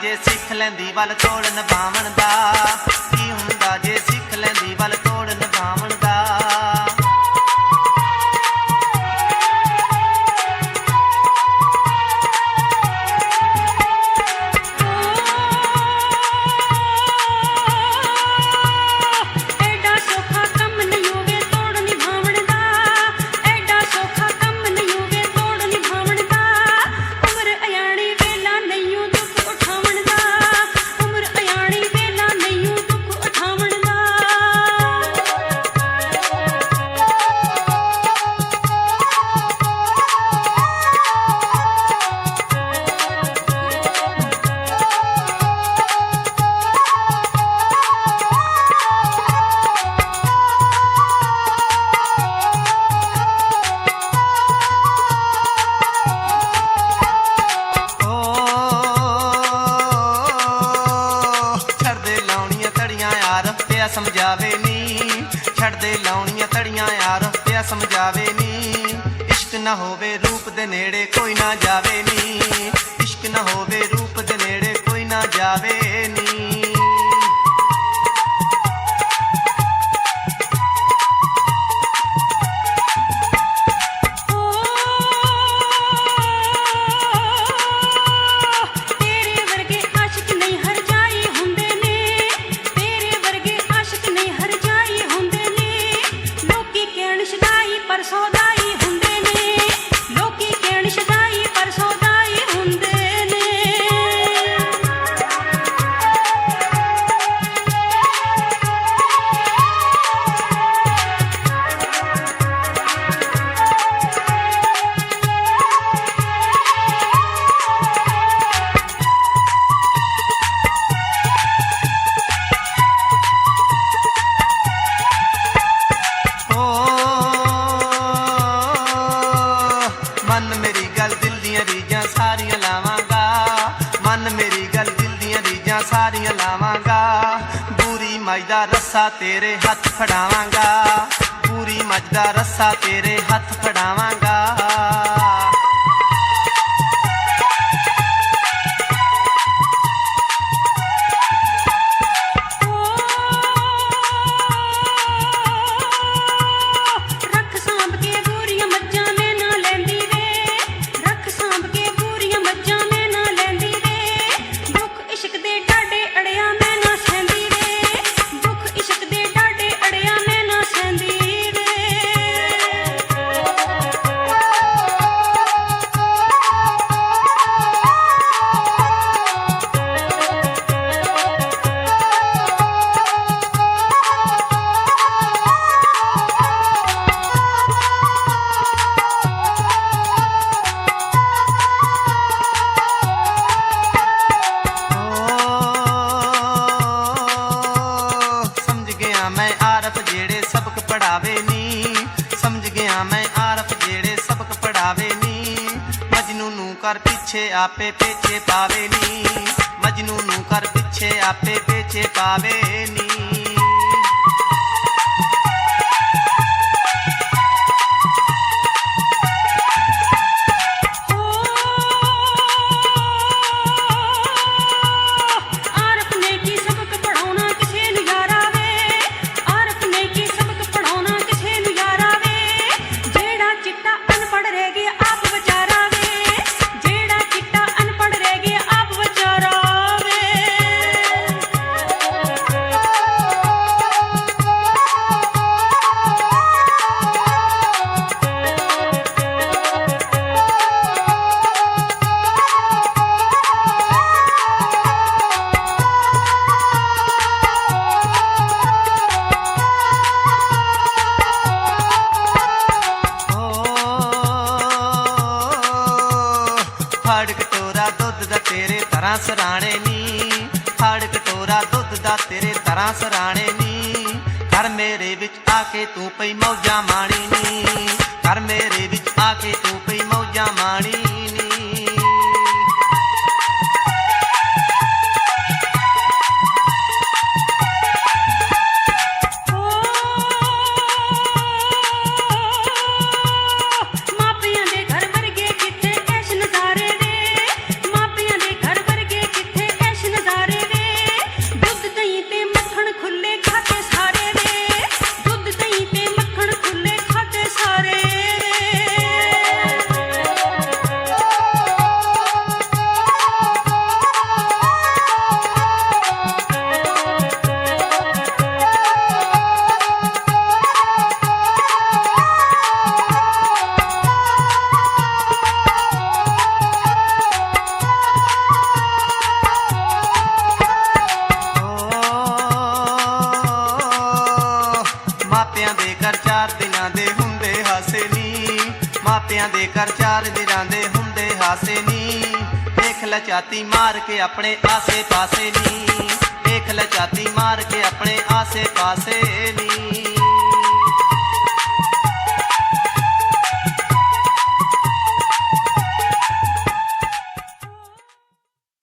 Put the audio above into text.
ਜੇ ਸਿੱਖ ਲੈਂਦੀ ਵੱਲ ਤੋੜ ਨਿਭਾਵਣ ਦਾ, ਕੀ ਹੁੰਦਾ ਜੇ ਸਿੱਖ ਲੈਂਦੀ ਵੱਲ ਤੋੜ ਨਿਭਾਵਣ ਦਾ। ਸਮਝਾਵੇ ਨੀ ਛੱਡਦੇ ਲਾਉਣੀਆਂ ਤੜੀਆਂ ਯਾਰ ਪਿਆ ਸਮਝਾਵੇ ਨੀ। ਇਸ਼ਕ ਨਾ ਹੋਵੇ ਰੂਪ ਦੇ ਨੇੜੇ ਕੋਈ ਨਾ ਜਾਵੇ ਨੀ, ਇਸ਼ਕ ਨਾ ਹੋਵੇ ਰੂਪ ਦੇ ਨੇੜੇ ਕੋਈ ਨਾ ਜਾਵੇ ਨੀ। ਮਨ ਮੇਰੀ ਗੱਲ ਦਿਲ ਦੀਆਂ ਰੀਝਾਂ ਸਾਰੀਆਂ ਲਾਵਾਂਗਾ, ਮਨ ਮੇਰੀ ਗੱਲ ਦਿਲ ਦੀਆਂ ਰੀਝਾਂ ਸਾਰੀਆਂ ਲਾਵਾਂਗਾ। ਬੂਰੀ ਮੱਝ ਦਾ ਰੱਸਾ ਤੇਰੇ ਹੱਥ ਫੜਾਵਾਂਗਾ, ਬੂਰੀ ਮੱਝ ਦਾ ਰੱਸਾ ਤੇਰੇ ਹੱਥ ਫੜਾਵਾਂਗਾ। ਜਿਹੜੇ ਸਬਕ ਪੜਾਵੇ ਨੀ, ਸਮਝ ਗਿਆ ਮੈਂ ਆਰਫ ਜਿਹੜੇ ਸਬਕ ਪੜਾਵੇ ਨੀ। ਮਜਨੂ ਨੂੰ ਕਰ ਪਿੱਛੇ ਆਪੇ ਪੇਚੇ ਪਾਵੇ ਨੀ, ਮਜਨੂ ਨੂੰ ਕਰ ਪਿੱਛੇ ਆਪੇ ਪੇਚੇ ਪਾਵੇ ਨੀ। ਫੜ ਕਟੋਰਾ ਦੁੱਧ ਦਾ ਤੇਰੇ ਤਰ੍ਹਾਂ ਸਰਾਣੇ ਨੀ, ਫੜ ਕਟੋਰਾ ਦੁੱਧ ਦਾ ਤੇਰੇ ਤਰ੍ਹਾਂ ਸਰਾਣੇ ਨੀ। ਘਰ ਮੇਰੇ ਵਿੱਚ ਆ ਕੇ ਤੂੰ ਪਈ ਮੌਜਾਂ ਮਾਣੀ ਨੀ, ਘਰ ਮੇਰੇ ਵਿੱਚ ਆ ਕੇ ਤੂੰ ਪਈ ਮੌਜਾਂ ਮਾਣੀ ਨੀ। ਮਾਪਿਆਂ ਦੇ ਘਰ ਵਰਗੇ ਕਿੱਥੇ ਐਸ਼ ਨਜ਼ਾਰੇ ਦੇ, ਮਾਪਿਆਂ ਦੇ ਘਰ ਵਰਗੇ ਕਿੱਥੇ ਐਸ਼ ਮਾਪਿਆਂ ਦੇ ਘਰ ਚਾਰ ਦਿਨਾਂ ਦੇ ਹੁੰਦੇ ਹਾਸੇ ਨੀ ਦੇਖ ਲੈ ਝਾਤੀ ਮਾਰ ਕੇ ਆਪਣੇ ਆਸੇ ਪਾਸੇ ਨੀ ਦੇਖ ਲੈ ਝਾਤੀ ਮਾਰ ਕੇ ਆਪਣੇ ਆਸੇ ਪਾਸੇ ਨੀ